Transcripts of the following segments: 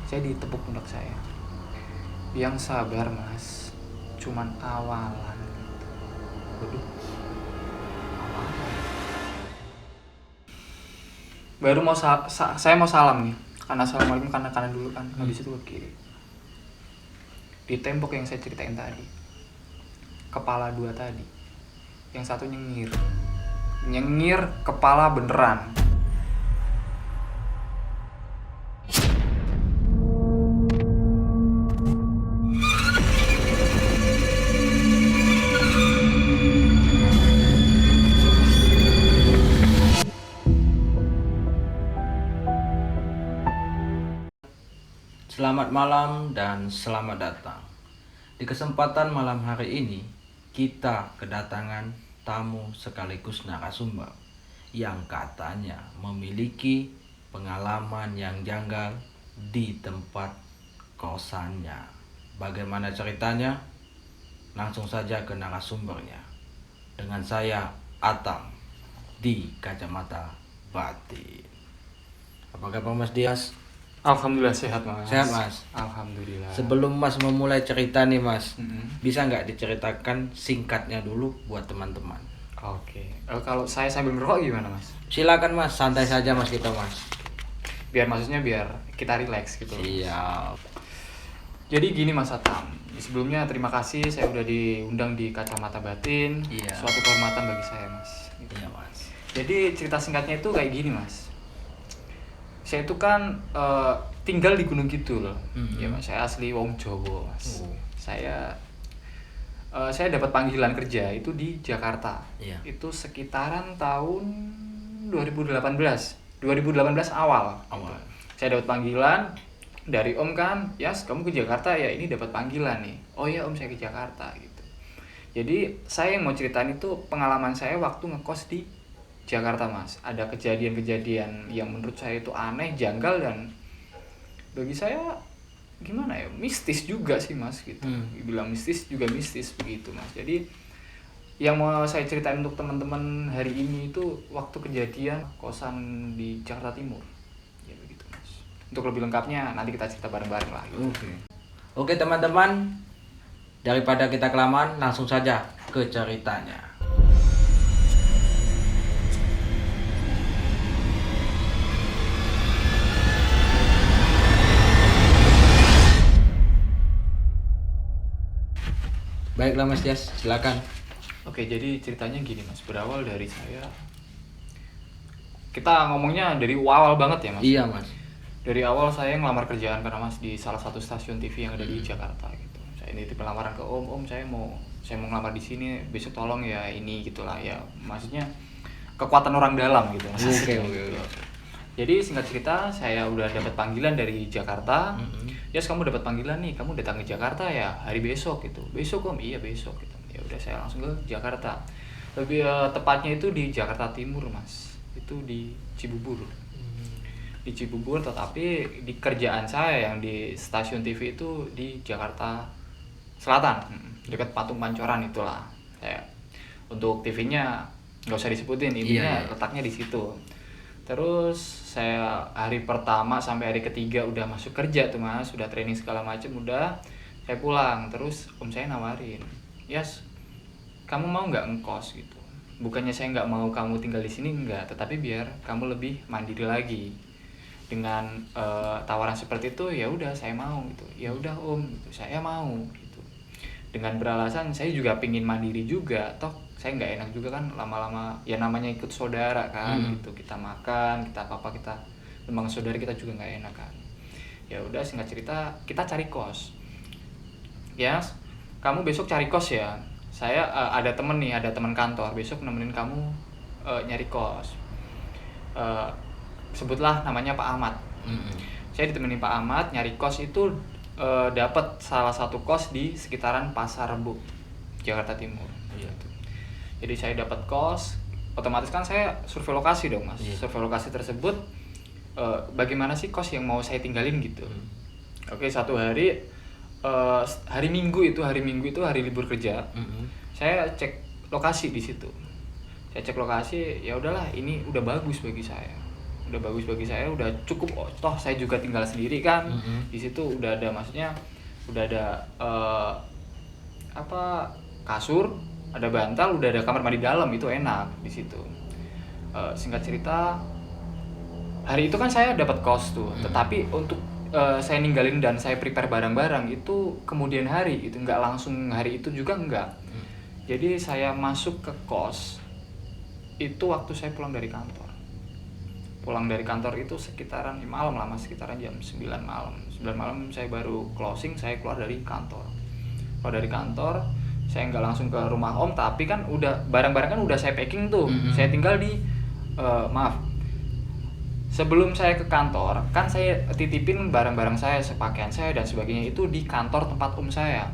Saya ditepuk pundak saya. Yang sabar mas, cuman awalan. Waduh, baru mau saya mau salam nih, karena assalamualaikum karena kanan dulu kan, habis itu ke kiri. Di tembok yang saya ceritain tadi, kepala dua tadi, yang satu nyengir kepala beneran. Selamat malam dan selamat datang. Di kesempatan malam hari ini, kita kedatangan tamu sekaligus narasumber yang katanya memiliki pengalaman yang janggal di tempat kosannya. Bagaimana ceritanya? Langsung saja ke narasumbernya. Dengan saya, Atam, di Kacamata Batin. Apa kabar Mas Dias? Alhamdulillah sehat mas. Sehat mas. Alhamdulillah. Sebelum mas memulai cerita nih mas, bisa nggak diceritakan singkatnya dulu buat teman-teman? Oke. Kalau saya sambil ngerokok gimana mas? Silakan mas, santai saja mas kita mas. Biar kita relax gitu. Siap. Jadi gini mas Atam, sebelumnya terima kasih saya udah diundang di Kacamata Batin. Iya. Suatu kehormatan bagi saya mas. Iya mas. Jadi cerita singkatnya itu kayak gini mas. Saya itu kan tinggal di Gunung Kidul, ya mas. Saya asli wong Jawa mas. Saya dapat panggilan kerja itu di Jakarta. Iya. Itu sekitaran tahun 2018 awal. Awal. Saya dapat panggilan dari om kan, Yas kamu ke Jakarta ya, ini dapat panggilan nih. Oh ya om, saya ke Jakarta gitu. Jadi saya yang mau ceritain itu pengalaman saya waktu ngekos di Jakarta mas. Ada kejadian-kejadian yang menurut saya itu aneh, janggal, dan bagi saya gimana ya, mistis juga sih mas gitu. Bilang mistis juga mistis begitu mas. Jadi yang mau saya ceritain untuk teman-teman hari ini itu waktu kejadian kosan di Jakarta Timur ya begitu mas. Untuk lebih lengkapnya nanti kita cerita bareng-bareng lah gitu. Oke teman-teman, daripada kita kelamaan, langsung saja ke ceritanya. Baiklah Mas Dias, silakan. Oke, jadi ceritanya gini mas, berawal dari saya. Kita ngomongnya dari awal banget ya mas. Iya mas. Dari awal saya ngelamar kerjaan karena mas di salah satu stasiun TV yang ada di Jakarta gitu. Saya nitip lamaran ke om, saya mau ngelamar di sini, besok tolong ya ini gitulah ya. Maksudnya kekuatan orang dalam gitu mas. Oke. Jadi singkat cerita, saya udah dapat panggilan dari Jakarta. Yes, kamu dapat panggilan nih, kamu datang ke Jakarta ya hari besok gitu. Besok om, iya besok gitu. Ya udah saya langsung ke Jakarta. Lebih tepatnya itu di Jakarta Timur mas. Itu di Cibubur. Di Cibubur, tetapi di kerjaan saya yang di stasiun TV itu di Jakarta Selatan, dekat Patung Pancoran itulah. Untuk TV-nya nggak usah disebutin, intinya letaknya di situ. Terus saya hari pertama sampai hari ketiga udah masuk kerja tuh mas, sudah training segala macam, udah saya pulang. Terus om saya nawarin, Yas, kamu mau nggak ngekos gitu? Bukannya saya nggak mau kamu tinggal di sini, enggak, tetapi biar kamu lebih mandiri lagi. Dengan tawaran seperti itu, ya udah saya mau gitu. Ya udah om, gitu, saya mau gitu. Dengan beralasan saya juga pingin mandiri juga, toh saya nggak enak juga kan lama-lama ya, namanya ikut saudara kan gitu, kita makan kita apa kita memang saudara, kita juga nggak enak kan. Ya udah singkat cerita kita cari kos ya. Kamu besok cari kos ya, saya ada temen kantor besok nemenin kamu nyari kos. Sebutlah namanya Pak Ahmad. Saya ditemenin Pak Ahmad nyari kos itu, dapat salah satu kos di sekitaran Pasar Rebo Jakarta Timur. Jadi saya dapat kos, otomatis kan saya survei lokasi dong mas. Survei lokasi tersebut, bagaimana sih kos yang mau saya tinggalin gitu. Oke, satu hari, hari Minggu itu hari libur kerja. Saya cek lokasi di situ. Saya cek lokasi, ya udahlah ini udah bagus bagi saya. udah bagus bagi saya, udah cukup. Toh saya juga tinggal sendiri kan. Di situ udah ada, maksudnya udah ada kasur, ada bantal, udah ada kamar mandi dalam, itu enak di situ. Singkat cerita, hari itu kan saya dapat kos tuh, tetapi untuk saya ninggalin dan saya prepare barang-barang itu kemudian hari, itu nggak langsung hari itu juga enggak. Jadi saya masuk ke kos itu waktu saya pulang dari kantor. Pulang dari kantor itu sekitaran malam lah mas, sekitaran jam 9 malam. 9 malam saya baru closing, saya keluar dari kantor. Keluar dari kantor, saya nggak langsung ke rumah om, tapi kan udah barang-barang kan udah saya packing tuh. Saya tinggal di sebelum saya ke kantor, kan saya titipin barang-barang saya, pakaian saya dan sebagainya itu di kantor tempat om saya.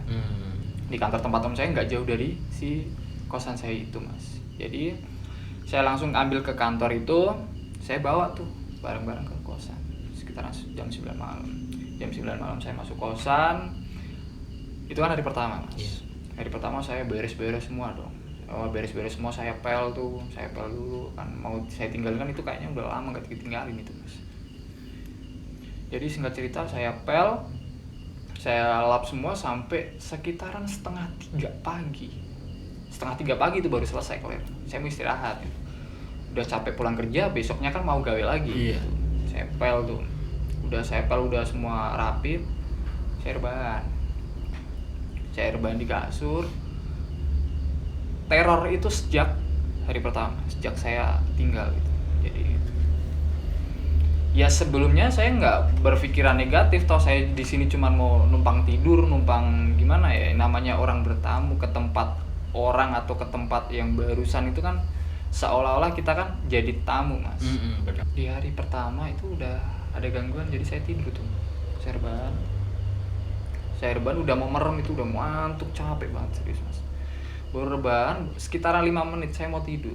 Di kantor tempat om saya nggak jauh dari si kosan saya itu mas. Jadi saya langsung ambil ke kantor itu, saya bawa tuh barang-barang ke kosan. Sekitaran jam 9 malam. Jam 9 malam saya masuk kosan. Itu kan hari pertama mas. Hari pertama saya beres-beres semua dong. Beres-beres semua, saya pel dulu kan, mau saya tinggalkan itu kayaknya udah lama gak ditinggalin itu mas. Jadi singkat cerita, saya pel, saya lap semua sampai sekitaran setengah 3 pagi itu baru selesai clear. Saya mau istirahat gitu. Udah capek pulang kerja, besoknya kan mau gawe lagi gitu. Saya pel tuh, udah semua rapi, saya rebahan di kasur. Teror itu sejak hari pertama, sejak saya tinggal gitu. Jadi ya sebelumnya saya nggak berpikiran negatif, toh saya di sini cuma mau numpang tidur, numpang gimana ya, namanya orang bertamu ke tempat orang atau ke tempat yang barusan itu kan seolah-olah kita kan jadi tamu mas. Di hari pertama itu udah ada gangguan, jadi saya tidur tuh, saya rebahan udah mau merem, itu udah mau ngantuk, capek banget serius mas. Baru rebahan sekitaran 5 menit saya mau tidur.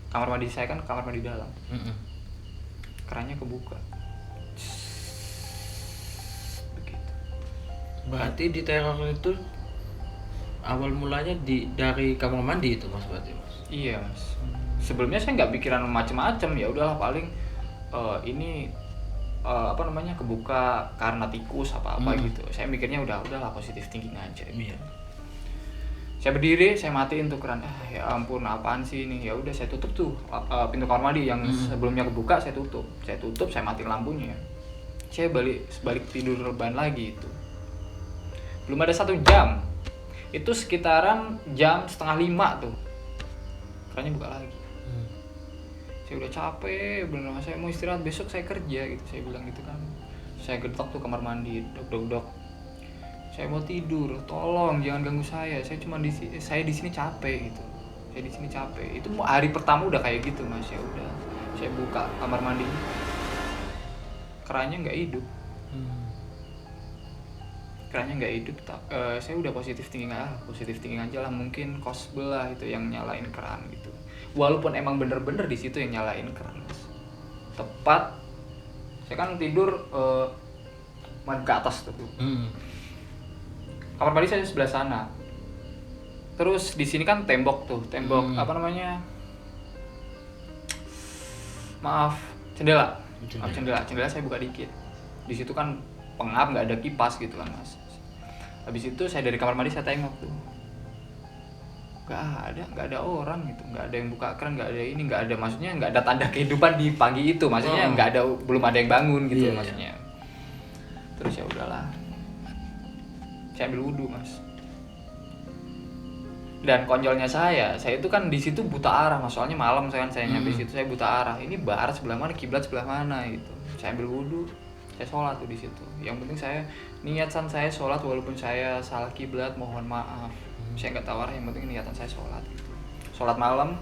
Kamar mandi saya kan kamar mandi dalam. Kerannya kebuka. Begitu. Berarti di teror itu awal mulanya dari kamar mandi itu mas, berarti mas? Iya mas. Sebelumnya saya nggak pikiran macam-macam, ya udahlah paling ini kebuka karena tikus apa gitu. Saya mikirnya udahlah positif thinking aja. Iya. Saya berdiri, saya matiin tuh keran. Ya ampun, apaan sih ini? Ya udah saya tutup tuh pintu kamar mandi yang sebelumnya kebuka, saya tutup, saya matiin lampunya. Saya balik tidur rebahan lagi itu. Belum ada 1 jam. Itu sekitaran jam 4:30 tuh. Kerannya buka lagi. Saya udah capek, bener, saya mau istirahat, besok saya kerja gitu, saya bilang gitu kan. Saya getok tuh kamar mandi, dok. Saya mau tidur, tolong jangan ganggu saya cuma di sini capek gitu. Saya di sini capek. Itu hari pertama udah kayak gitu mas. Ya udah, saya buka kamar mandi, kerannya nggak hidup. Saya udah positif thinking aja lah, mungkin kos sebelah itu yang nyalain keran gitu. Walaupun emang bener-bener di situ yang nyalain keran mas. Tepat, saya kan tidur madep ke atas tuh. Kamar mandi saya sebelah sana. Terus di sini kan tembok jendela. Jendela saya buka dikit. Di situ kan pengap, nggak ada kipas gitu kan mas. Habis itu saya dari kamar mandi saya tengok tuh, nggak ada orang gitu, nggak ada yang buka keran, nggak ada maksudnya nggak ada tanda kehidupan di pagi itu, maksudnya belum ada yang bangun gitu maksudnya. Terus ya udahlah, saya ambil wudhu mas. Dan konyolnya saya itu kan di situ buta arah mas, soalnya malam saya nyampe situ, saya buta arah. Ini barat sebelah mana, kiblat sebelah mana gitu. Saya ambil wudhu, saya sholat tuh di situ. Yang penting niatan saya sholat, walaupun saya salah kiblat mohon maaf. Saya nggak tahu arah, yang penting niatan saya sholat gitu. Sholat malam,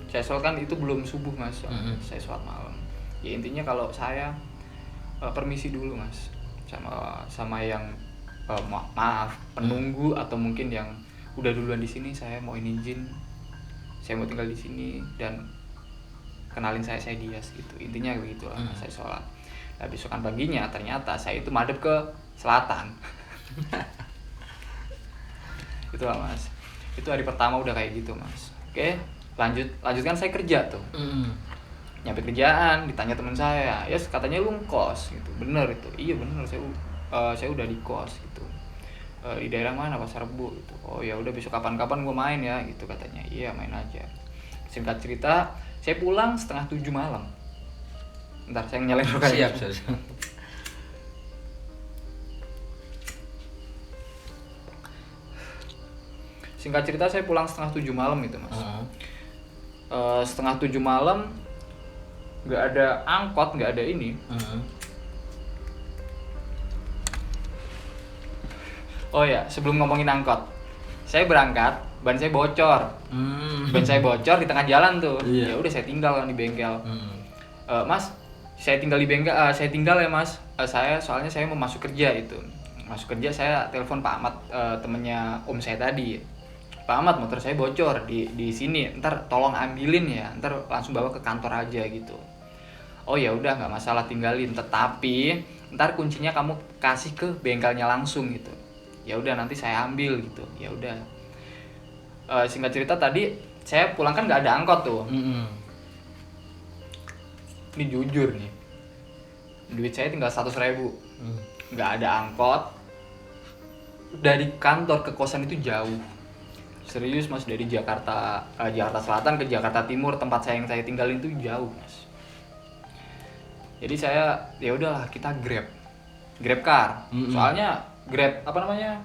saya sholat kan itu belum subuh mas. Saya sholat malam. Ya intinya kalau saya permisi dulu mas sama yang penunggu atau mungkin yang udah duluan di sini, saya mau izin, saya mau tinggal di sini dan kenalin saya Dias gitu. Intinya begitulah. Saya sholat. Nah, besokan paginya ternyata saya itu madep ke selatan. Itulah mas. Itu hari pertama udah kayak gitu mas. Oke, lanjutkan saya kerja tuh. nyampe kerjaan ditanya teman saya, ya katanya lu ngkos gitu. Bener itu, iya bener, saya udah di kos gitu. Di daerah mana, Pasar Rebo gitu. Oh ya udah, besok kapan-kapan gue main ya gitu katanya. Iya main aja. Singkat cerita, saya pulang 6:30 malam. Ntar saya nyalain rokoknya. Siap. Singkat cerita, saya pulang 6:30 malam itu mas. 6:30 malam, nggak ada angkot, nggak ada ini. Oh ya, sebelum ngomongin angkot, saya berangkat, ban saya bocor. Ban saya bocor di tengah jalan tuh. Iya. Ya udah, saya tinggal kan di bengkel. Mas, saya tinggal di bengkel, saya tinggal ya mas. Soalnya saya mau masuk kerja itu. Masuk kerja, saya telepon Pak Ahmad, temennya om saya tadi. Pak Ahmad, motor saya bocor di sini. Ntar tolong ambilin ya. Ntar langsung bawa ke kantor aja gitu. Oh ya udah, nggak masalah, tinggalin. Tetapi ntar kuncinya kamu kasih ke bengkelnya langsung gitu. Ya udah, nanti saya ambil gitu. Ya udah. Singkat cerita, tadi saya pulang kan nggak ada angkot tuh. Ini jujur nih, duit saya tinggal 100.000. Nggak ada angkot. Dari kantor ke kosan itu jauh. Serius mas, dari Jakarta Selatan ke Jakarta Timur, tempat yang saya tinggalin itu jauh mas. Jadi saya, ya udahlah, kita grab car. Soalnya grab apa namanya,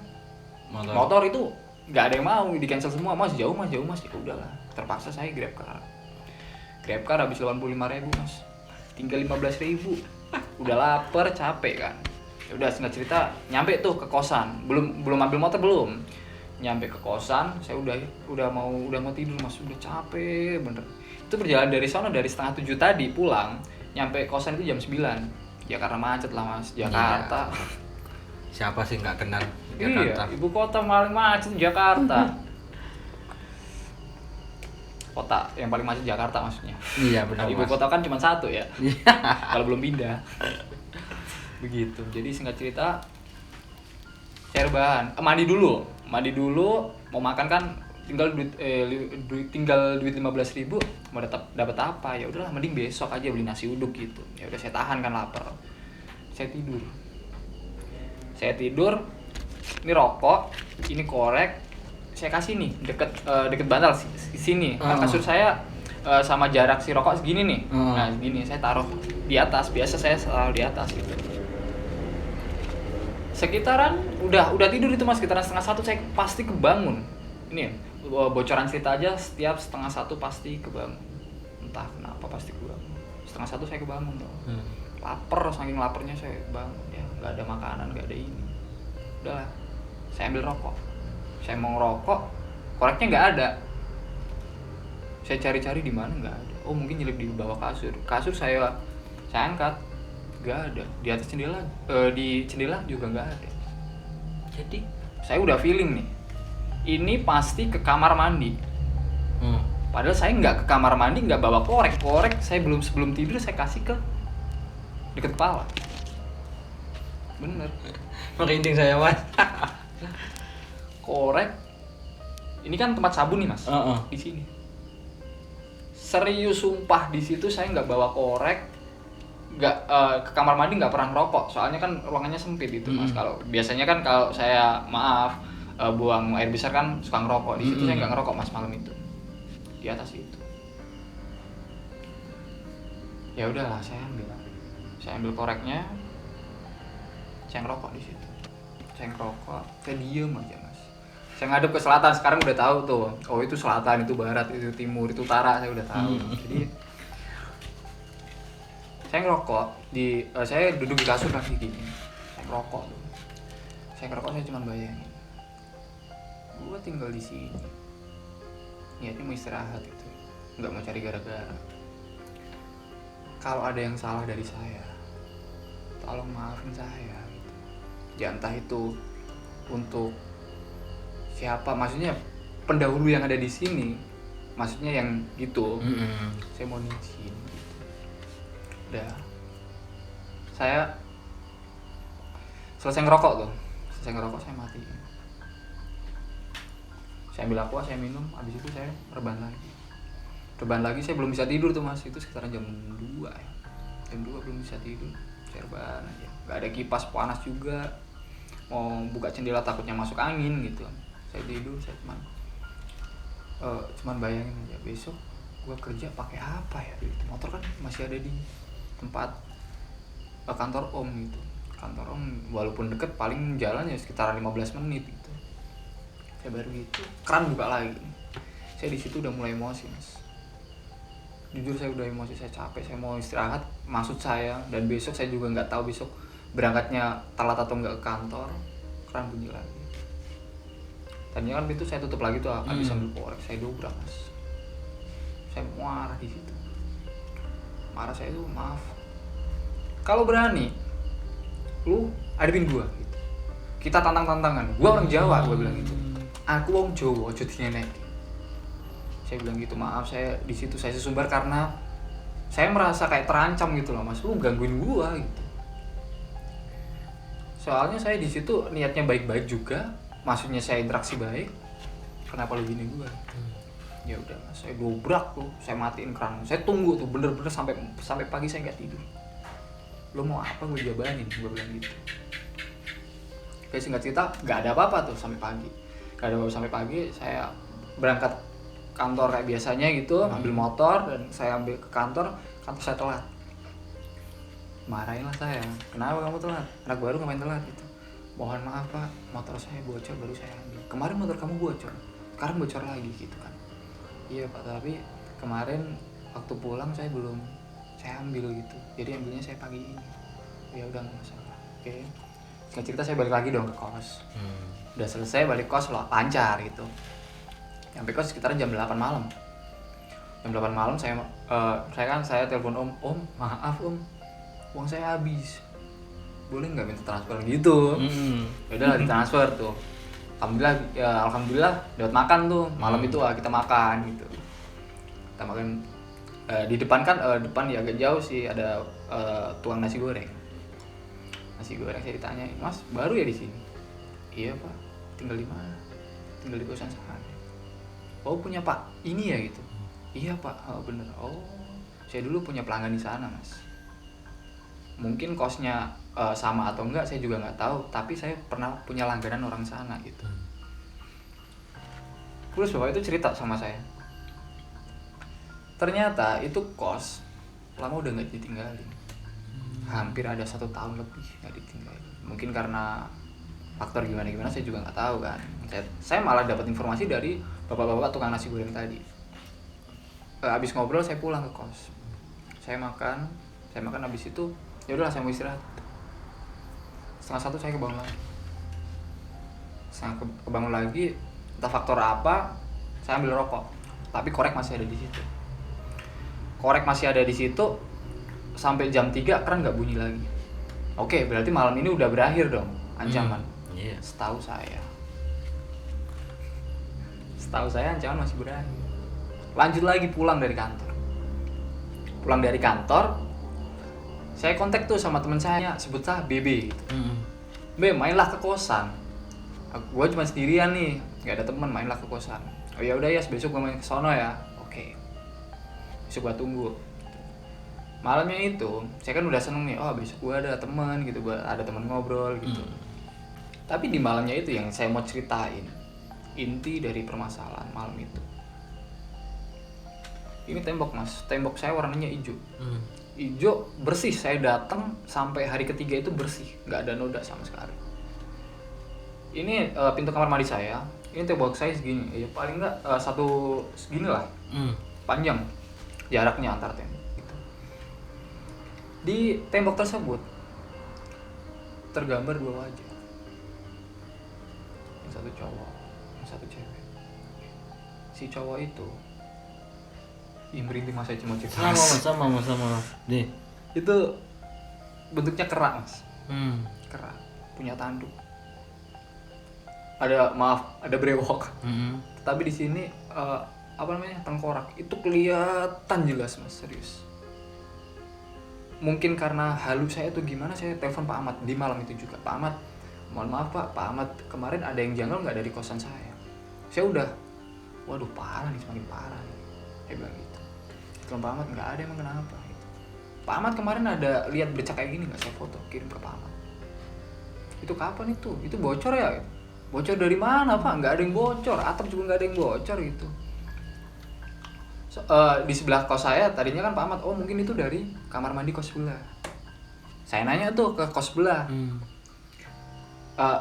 motor itu nggak ada yang mau, di cancel semua. Mas jauh mas. Ya udahlah, terpaksa saya grab car habis 85.000 mas, tinggal 15.000. Udah lapar, capek kan. Ya udah, singkat cerita, nyampe tuh ke kosan. Belum ambil motor, belum nyampe ke kosan. Saya udah mau tidur mas, udah capek bener. Itu perjalanan dari sana, dari 6:30 tadi pulang, nyampe kosan itu jam 9. Ya karena macet lah mas, Jakarta. Siapa sih nggak kenal Jakarta? Iya, ibu kota paling macet Jakarta. Kota yang paling macet Jakarta maksudnya. Iya benar. Ibu kota kan cuma satu ya. Kalau belum pindah. Begitu. Jadi singkat cerita, saya rebahan. Mandi dulu, mau makan kan, tinggal duit 15.000, mau dapat apa? Ya udahlah, mending besok aja beli nasi uduk gitu. Ya udah, saya tahan kan lapar. Saya tidur. Ini rokok, ini korek, saya kasih nih deket bantal sini. Kan kasur saya sama jarak si rokok segini nih. Nah segini saya taruh di atas. Biasa saya taruh di atas gitu. Sekitaran udah tidur itu mas, sekitaran 1:30 saya pasti kebangun. Ini bocoran cerita aja, setiap 1:30 pasti kebangun. Entah kenapa pasti kebangun. 1:30 saya kebangun tuh. Lapar, saking laparnya saya bangun ya, nggak ada makanan, nggak ada ini. Udahlah, saya ambil rokok. Saya mau ngerokok, koreknya nggak ada. Saya cari-cari di mana, nggak ada. Oh mungkin nyelip di bawah kasur. Kasur saya angkat, nggak ada. Di atas jendela, di jendela juga nggak ada. Jadi saya udah feeling nih, ini pasti ke kamar mandi. Padahal saya nggak ke kamar mandi, nggak bawa korek. Saya sebelum tidur saya kasih ke deket kepala. Bener. Merinding saya mas. Korek. Ini kan tempat sabun nih mas. Di sini. Serius sumpah, di situ saya nggak bawa korek. Nggak ke kamar mandi, nggak pernah ngerokok. Soalnya kan ruangannya sempit itu mas. Kalau biasanya kan kalau saya buang air besar kan suka ngerokok. Di situ saya nggak ngerokok mas malam itu. Di atas itu. Ya udahlah, saya ambil koreknya. Saya ngerokok di situ. Saya diem aja mas. Saya ngadep ke selatan, sekarang udah tahu tuh. Oh itu selatan, itu barat, itu timur, itu utara, saya udah tahu. Jadi saya ngerokok saya duduk di kasur kaki gini. Saya ngerokok tuh. Saya cuma bayangin, gue tinggal di sini. Niatnya mau istirahat gitu, nggak mau cari gara-gara. Kalau ada yang salah dari saya, tolong maafin saya gitu. Ya entah itu untuk siapa, maksudnya pendahulu yang ada di sini, maksudnya yang gitu. Saya mau izin gitu. Udah, saya selesai ngerokok, saya matiin. Saya ambil aqua, saya minum, habis itu saya rebahan lagi. rebahan lagi, saya belum bisa tidur tuh mas, itu sekitaran jam 2 ya, jam 2 belum bisa tidur, saya rebahan aja, nggak ada kipas, panas juga, mau buka jendela takutnya masuk angin gitu. Saya tidur, saya cuman bayangin aja besok gua kerja pakai apa ya, itu motor kan masih ada di tempat kantor om gitu. Kantor om walaupun deket paling jalan ya sekitar 15 menit gitu. Saya baru gitu keran buka lagi, saya di situ udah mulai emosi mas, jujur saya udah emosi, saya capek, saya mau istirahat maksud saya, dan besok saya juga nggak tahu besok berangkatnya telat atau nggak ke kantor. Keran bunyi lagi, tadinya kan pintu saya tutup lagi tuh, habis ambil korek saya dobrak mas. Saya marah di situ, marah saya tuh, maaf kalau berani lu hadapin gua gitu, kita tantang-tantangan, gua orang Jawa, gua bilang gitu, aku wong Jawa aja dinenek. Saya bilang gitu, maaf saya di situ saya sesumbar karena saya merasa kayak terancam gitu loh mas, lu gangguin gua gitu. Soalnya saya di situ niatnya baik-baik juga, maksudnya saya interaksi baik, kenapa lu gini gua? Ya udah mas, saya dobrak tuh, saya matiin keran, saya tunggu tuh bener-bener sampai pagi saya nggak tidur. Lo mau apa gue jabanin, gue bilang gitu. Kayak singkat cerita nggak ada apa-apa tuh sampai pagi, nggak ada apa-apa sampai pagi. Saya berangkat kantor kayak biasanya gitu, ambil motor dan saya ambil ke kantor saya telat. Marahin lah saya, kenapa kamu telat, anak baru ngapain telat gitu. Mohon maaf pak, motor saya bocor baru saya ambil. Kemarin motor kamu bocor, sekarang bocor lagi gitu kan. Iya pak, tapi kemarin waktu pulang saya ambil gitu, jadi ambilnya saya pagi ini. Ya udah nggak masalah, oke. Singkat cerita saya balik lagi dong ke kos. Udah selesai balik kos lah, lancar gitu. Sampai kos sekitaran jam 8 malam. Jam 8 malam saya telepon om maaf om, uang saya habis, boleh nggak minta transfer gitu. Ya udah ditransfer tuh. Alhamdulillah dapat makan tuh malam itu, kita makan gitu. Kita makan di depan kan, depan ya agak jauh sih ada tukang nasi goreng. Nasi goreng saya ditanya, mas baru ya di sini? Iya pak, tinggal di mana? Tinggal di kosan sana. Oh punya pak ini ya gitu? Iya pak, oh, bener. Oh saya dulu punya pelanggan di sana mas. Mungkin kosnya sama atau enggak saya juga nggak tahu, tapi saya pernah punya langganan orang sana gitu. Terus bapak itu cerita sama saya, ternyata itu kos lama udah nggak ditinggalin, hampir ada 1 tahun lebih nggak ditinggalin. Mungkin karena faktor gimana saya juga nggak tahu kan. Saya malah dapat informasi dari bapak-bapak tukang nasi goreng tadi. Habis ngobrol saya pulang ke kos, saya makan habis itu ya udahlah saya mau istirahat. 1:30 saya kebangun lagi, entah faktor apa saya ambil rokok, tapi korek masih ada di situ sampai jam 3 keran nggak bunyi lagi. Oke, berarti malam ini udah berakhir dong ancaman. Setahu saya ancaman masih berakhir. Lanjut lagi pulang dari kantor, saya kontak tuh sama teman saya, sebut saja BB gitu. Be, mainlah ke kosan. Gue cuma sendirian nih, nggak ada teman, mainlah ke kosan. Oh ya udah ya, besok gue main ke sono ya. Oke. Besok gue tunggu. Malamnya itu, saya kan udah seneng nih, oh besok gue ada teman gitu, ada teman ngobrol gitu. Tapi di malamnya itu yang saya mau ceritain, inti dari permasalahan malam itu. Ini tembok mas, tembok saya warnanya hijau. Hijau bersih, saya datang sampai hari ketiga itu bersih, nggak ada noda sama sekali. Ini pintu kamar mandi saya, ini tembok saya segini, ya paling nggak satu segini lah, panjang jaraknya antar tembok. Gitu. Di tembok tersebut tergambar 2 wajah, yang satu cowok, yang satu cewek. Si cowok itu merintih mas, saya cuma cerita sama nih itu bentuknya kerak mas. Kerak, punya tanduk, ada brewok. Tapi di sini tengkorak itu kelihatan jelas mas, serius. Mungkin karena halu saya tuh gimana, saya telepon Pak Ahmad di malam itu juga. Pak Ahmad, mohon maaf Pak Ahmad, kemarin ada yang janggal nggak dari kosan saya? Saya udah, waduh parah nih, semakin parah nih, saya bilang gitu. Telepon Pak Ahmad, nggak ada, emang kenapa gitu. Pak Ahmad kemarin ada lihat bercak kayak gini nggak, saya foto kirim ke Pak Ahmad. Itu kapan itu bocor ya? Bocor dari mana Pak? Nggak ada yang bocor, atap juga nggak ada yang bocor gitu. Di sebelah kos saya tadinya kan Pak Ahmad, oh mungkin itu dari kamar mandi kos sebelah. Saya nanya tuh ke kos sebelah,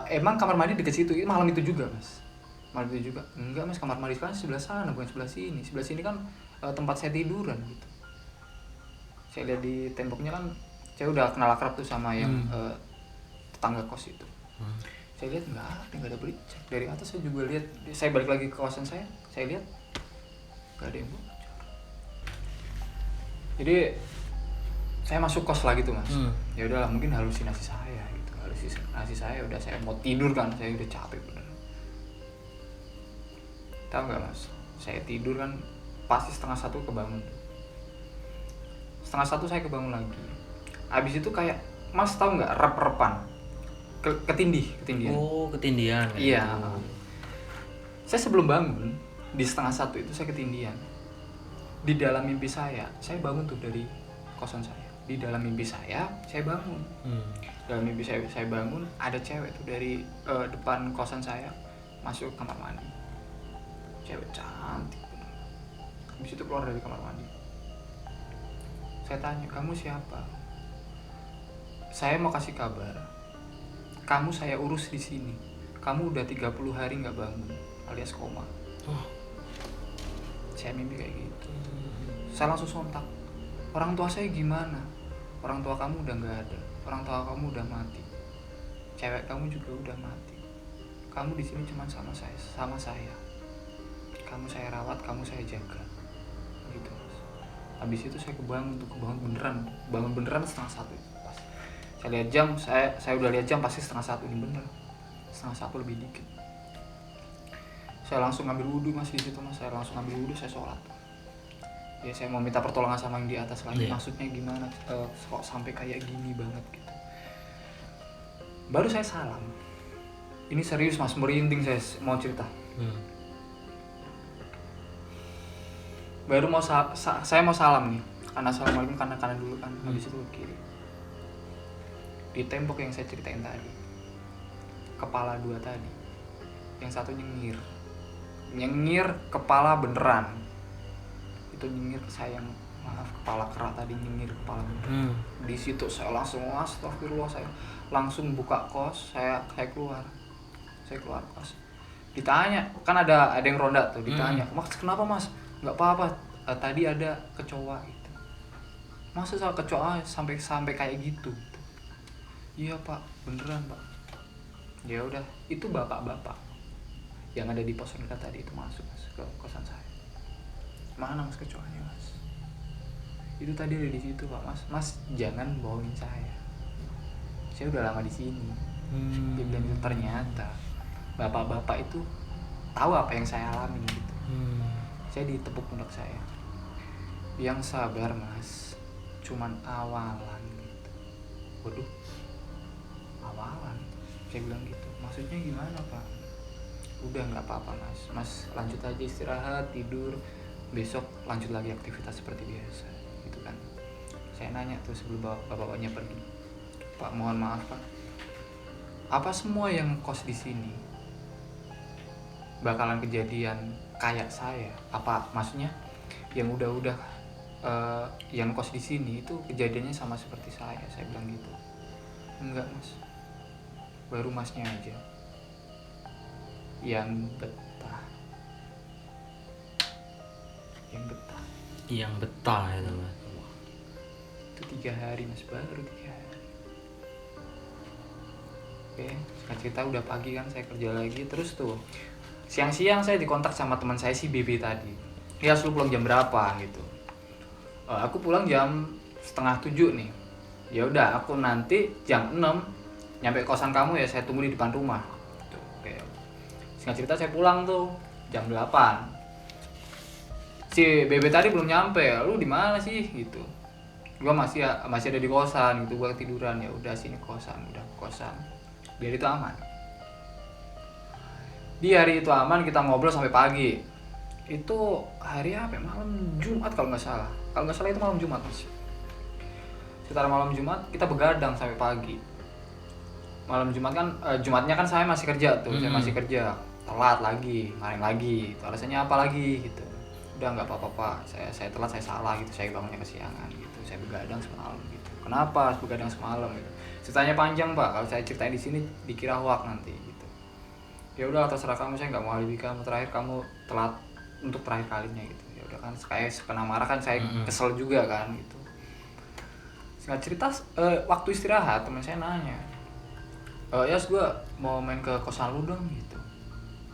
emang kamar mandi deket situ? Malam itu juga Mas? Malam itu juga? Enggak Mas, kamar mandi kan sebelah sana bukan sebelah sini. Sebelah sini kan tempat saya tiduran gitu. Saya lihat di temboknya kan, saya udah kenal akrab tuh sama yang tetangga kos itu. Saya lihat nggak ada bericak. Dari atas saya juga lihat, saya balik lagi ke kawasan saya lihat nggak ada yang bocor. Jadi saya masuk kos lagi tuh Mas. Ya udahlah, mungkin halusinasi saya gitu. Halusinasi saya, udah saya mau tidur kan, saya udah capek bener. Tahu nggak Mas? Saya tidur kan pasti 1:30 kebangun. 1:30 saya kebangun lagi. Abis itu kayak Mas tahu nggak rep-repan? Ketindihan. Oh, ketindihan. Iya. Saya sebelum bangun di 1:30 itu saya ketindihan. Di dalam mimpi saya bangun tuh dari kosan saya. Di dalam mimpi saya bangun. Dalam mimpi saya bangun, ada cewek tuh dari depan kosan saya masuk kamar mandi. Cewek cantik. Habis itu keluar dari kamar mandi. Saya tanya, kamu siapa? Saya mau kasih kabar. Kamu saya urus di sini. Kamu udah 30 hari nggak bangun, alias koma. Saya mimpi kayak gitu. Saya langsung sontak. Orang tua saya gimana? Orang tua kamu udah nggak ada. Orang tua kamu udah mati. Cewek kamu juga udah mati. Kamu di sini cuma sama saya. Kamu saya rawat, kamu saya jaga. Gitu Mas. Habis itu saya kebangun beneran. Bangun beneran 1:30 itu. Pas saya lihat jam, saya udah lihat jam pasti 1:30 ini bener. 1:30 lebih dikit. Saya langsung ngambil wudhu Mas di situ Mas. Saya langsung ngambil wudhu, saya sholat. Ya saya mau minta pertolongan sama yang di atas lagi. Maksudnya gimana? Kok sampai kayak gini banget gitu. Baru saya salam. Ini serius Mas, merinding saya mau cerita. Baru mau saya mau salam nih. Karena assalamualaikum kanan dulu kan. Habis itu ke kiri. Di tembok yang saya ceritain tadi, kepala 2 tadi, yang satu nyengir kepala beneran, itu nyengir ke saya, maaf, kepala kera tadi nyengir kepala beneran. Di situ saya langsung astagfirullah, saya langsung buka kos, saya keluar kos. Ditanya, kan ada yang ronda tuh, ditanya, Mas kenapa Mas? Nggak apa-apa, tadi ada kecoa gitu. Masa soal kecoa sampai kayak gitu? Iya Pak, beneran Pak. Ya udah, itu bapak-bapak yang ada di pos rendah tadi itu masuk Mas ke kosan saya. Mana Mas kecoanya Mas? Itu tadi ada di situ Pak Mas. Mas jangan bohongin saya. Saya udah lama di sini. Dia bilang itu. Ternyata bapak-bapak itu tahu apa yang saya alami gitu. Saya ditepuk pundak saya. Yang sabar Mas, cuman awalan gitu. Waduh, awalan? Saya bilang gitu. Maksudnya gimana Pak? Udah nggak apa-apa Mas lanjut aja istirahat, tidur, besok lanjut lagi aktivitas seperti biasa gitu kan. Saya nanya tuh sebelum bapak-bapaknya pergi, Pak mohon maaf Pak, apa semua yang kos di sini bakalan kejadian kayak saya? Apa maksudnya yang udah yang kos di sini itu kejadiannya sama seperti saya? Saya bilang gitu. Enggak Mas, baru Masnya aja yang betah. Yang betah ya Mas. Itu 3 hari Mas, baru 3 hari. Oke, singkat cerita udah pagi kan saya kerja lagi. Terus tuh siang-siang saya dikontak sama teman saya si BB tadi. Ya lu pulang jam berapa gitu. Aku pulang jam 6:30 nih. Ya udah, aku nanti jam 6 nyampe kosan kamu ya, saya tunggu di depan rumah. Tuh, oke. Singkat cerita saya pulang tuh jam 8. Si BB tadi belum nyampe. Lu di mana sih gitu. Gua masih ada di kosan gitu, gua tiduran. Ya udah sini kosan, udah kosan. Biar itu aman. Di hari itu aman, kita ngobrol sampai pagi. Itu hari apa ya? Malam Jumat kalau nggak salah itu malam Jumat Mas. Sekitar malam Jumat kita begadang sampai pagi. Malam Jumat kan Jumatnya kan saya masih kerja tuh, saya masih kerja, telat lagi, main lagi, itu alasannya apa lagi gitu. Udah nggak apa-apa, saya telat, saya salah gitu, saya bangunnya kesiangan gitu, saya begadang semalam gitu. Kenapa begadang semalam gitu? Ceritanya panjang Pak, kalau saya ceritain di sini dikira hoak nanti gitu. Ya udah terserah kamu, saya nggak mau alibi kamu, terakhir kamu telat untuk terakhir kalinya gitu. Ya udah kan, kayak kena marah kan, saya kesel juga kan gitu. Singkat cerita waktu istirahat teman saya nanya, Yas gue mau main ke kosan lu dong gitu.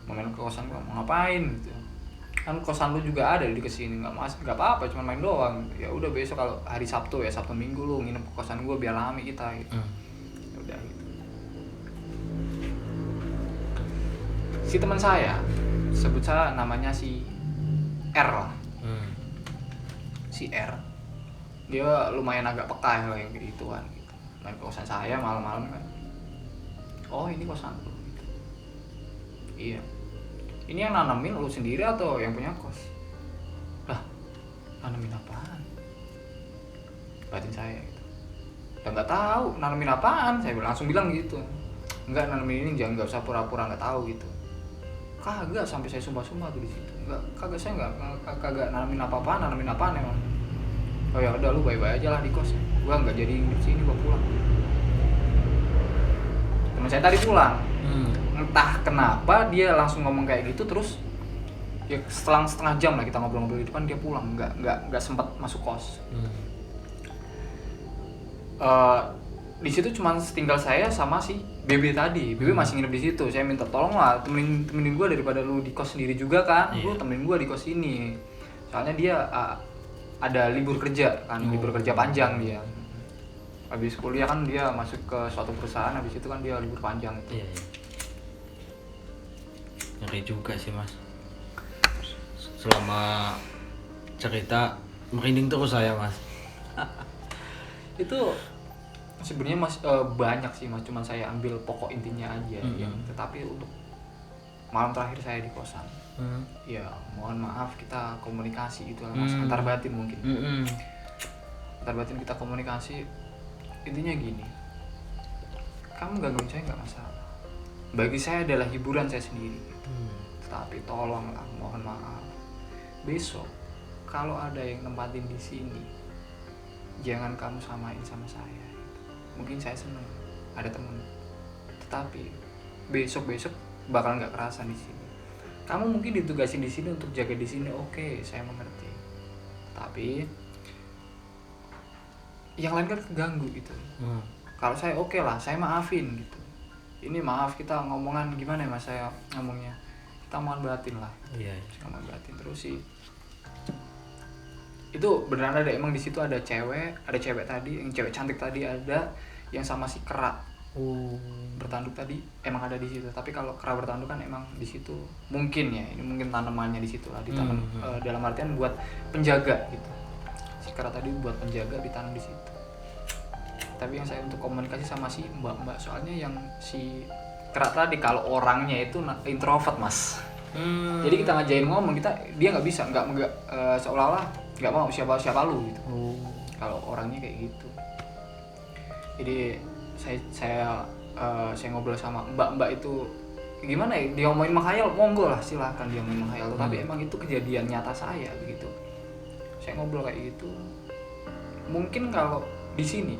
Mau main ke kosan gue, mau ngapain gitu. Kan kosan lu juga ada di kesini, nggak apa-apa, cuma main doang. Ya udah besok kalau hari Sabtu ya, Sabtu Minggu lu nginep ke kosan gue biar rame kita gitu. Ya udah gitu. Si teman saya, sebut saya namanya si R lah. Si R, dia lumayan agak peka lah yang gituan gitu. Main ke kosan saya malam-malam kan. Oh ini kosan lu gitu. Iya. Ini yang nanamin lu sendiri atau yang punya kos? Lah, nanamin apaan? Batin saya gitu. Ya nggak tahu nanamin apaan, saya langsung bilang gitu. Enggak, nanamin ini jangan, nggak usah pura-pura nggak tahu gitu. Kagak, sampai saya sumpah-sumpah tuh di situ. Enggak, kagak, saya kagak nanamin apa-apaan emang. Oh ya udah lu bye-bye aja lah di kos. Gua nggak jadi di sini, gua pulang. Teman saya tadi pulang. Entah kenapa dia langsung ngomong kayak gitu, terus ya setelah setengah jam lah kita ngobrol-ngobrol di depan, dia pulang, nggak sempat masuk kos. Di situ cuma tinggal saya sama si Bebe tadi. Bebe masih nginep di situ. Saya minta tolong lah, temenin gue daripada lu di kos sendiri juga kan. Lu temenin gue di kos ini. Soalnya dia ada libur kerja kan, libur kerja panjang dia. Habis kuliah kan dia masuk ke suatu perusahaan, habis itu kan dia libur panjang. Iya. Ngeri juga sih Mas. Selama cerita merinding terus saya Mas. Itu sebenarnya Mas banyak sih Mas, cuman saya ambil pokok intinya aja. Yang tetapi untuk malam terakhir saya di kosan, ya mohon maaf, kita komunikasi itu Mas, antar batin mungkin. Antar batin kita komunikasi, intinya gini, kamu gangguin saya nggak masalah, bagi saya adalah hiburan saya sendiri. Tetapi tolonglah, mohon maaf, besok kalau ada yang nempatin di sini, jangan kamu samain sama saya. Mungkin saya seneng ada temen, tetapi besok bakal nggak kerasa di sini. Kamu mungkin ditugasin di sini untuk jaga di sini, oke, saya mengerti. Tapi yang lain kan keganggu gitu. Kalau saya oke lah, saya maafin gitu. Ini maaf, kita ngomongan gimana ya Mas, saya ngomongnya, kita mohon batin lah. Iya. Mohon batin terus sih. Itu beneran ada, emang di situ ada cewek tadi, yang cewek cantik tadi ada, yang sama si kera bertanduk tadi emang ada di situ. Tapi kalau kera bertanduk kan emang di situ mungkin ya, ini mungkin tanamannya di situ lah, ditanam dalam artian buat penjaga gitu. Si kera tadi buat penjaga, ditanam di situ. Tapi yang saya untuk komunikasi sama si mbak-mbak, soalnya yang si kera tadi kalau orangnya itu introvert Mas. Jadi kita ngajain ngomong, dia nggak bisa, nggak seolah-olah nggak mau siapa lu gitu. Kalau orangnya kayak gitu. Jadi saya ngobrol sama mbak itu, gimana ya, dia ngomongin menghayal, monggo lah silakan dia ngomongin menghayal. Tapi emang itu kejadian nyata saya begitu. Saya ngobrol kayak gitu. Mungkin kalau di sini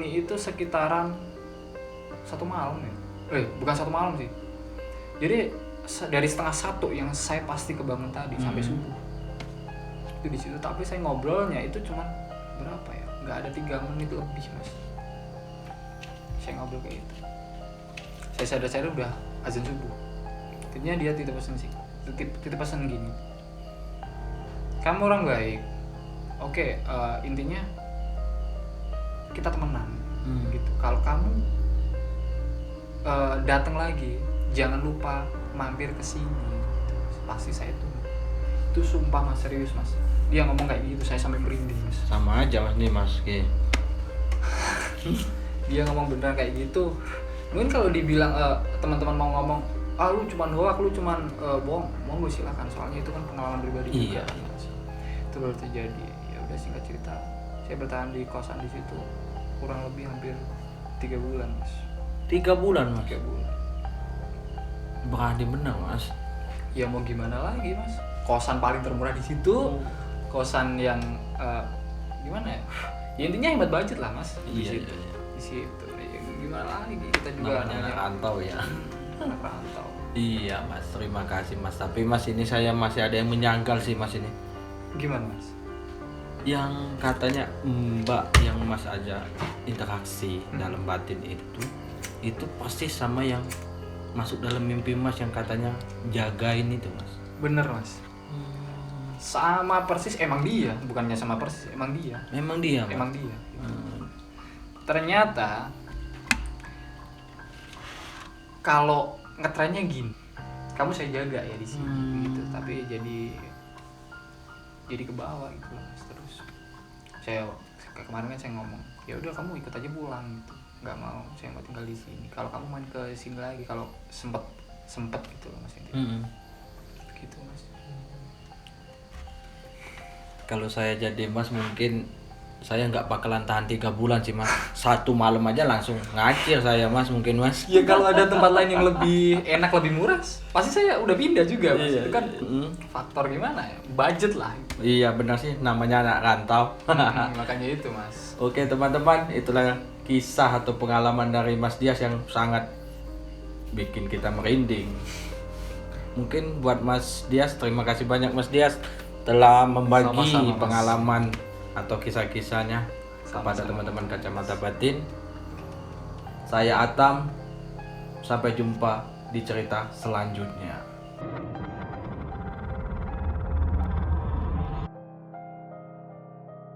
itu sekitaran 1 malam ya. Bukan 1 malam sih. Jadi dari 12:30 yang saya pasti kebangun tadi sampai subuh. Itu di situ, tapi saya ngobrolnya itu cuma berapa ya? Nggak ada 3 menit lebih Mas. Saya ngobrol kayak gitu. Saya sadar udah azan subuh. Akhirnya dia titip pesan gini. Kamu orang baik. Oke, intinya kita temenan. Gitu. Kalau kamu datang lagi, jangan lupa mampir ke sini. Pasti saya tunggu. Itu sumpah Mas, serius Mas. Dia ngomong kayak gitu, saya sampai merinding Mas. Sama aja Mas nih Mas. Dia ngomong beneran kayak gitu. Mungkin kalau dibilang teman-teman mau ngomong, lu cuman hoak, lu cuman bohong, monggo silakan, soalnya itu kan pengalaman pribadi Iya. juga, Mas. Itu baru terjadi. Ya udah, singkat cerita saya bertahan di kosan di situ kurang lebih hampir 3 bulan, Mas. 3 bulan mas. 3 bulan. Berani bener mas. Ya mau gimana lagi, Mas? Kosan paling termurah di situ, kosan yang gimana ya? Ya intinya hemat budget lah, Mas. Di Iya, situ. iya. Di situ. Ya, gimana lagi, kita juga Namanya anak rantau ya. anak rantau. Iya mas, terima kasih mas. Tapi mas ini saya masih ada yang menyangkal sih mas ini. Gimana, Mas? Yang katanya mbak yang mas aja interaksi dalam batin itu pasti sama yang masuk dalam mimpi mas yang katanya jagain itu mas. Bener, Mas. Sama persis, emang dia, bukannya sama persis, emang dia. Memang dia mas. Emang dia. Ternyata kalau ngetrennya gini, kamu saya jaga ya di sini gitu, tapi jadi ke bawah gitu loh, Mas. Terus saya kemarin kan saya ngomong, ya udah kamu ikut aja pulang gitu, nggak mau, saya mau tinggal di sini. Kalau kamu main ke sini lagi, kalau sempet gitu loh, Mas. Gitu, Mas. Kalau saya jadi mas mungkin saya nggak bakalan tahan 3 bulan sih mas. 1 malam aja langsung ngacir saya mas, mungkin mas. Ya kalau ada tempat lain yang lebih enak, lebih murah, pasti saya udah pindah juga, Mas. Iya, Itu kan faktor gimana ya, budget lah. Iya benar sih, namanya anak rantau. Makanya itu, Mas. Oke teman-teman, itulah kisah atau pengalaman dari Mas Dias yang sangat bikin kita merinding. Mungkin buat Mas Dias, terima kasih banyak Mas Dias telah membagi Sama-sama, Mas. pengalaman atau kisah-kisahnya kepada Sama-sama. teman-teman Kacamata Batin. Saya Atam, sampai jumpa di cerita selanjutnya.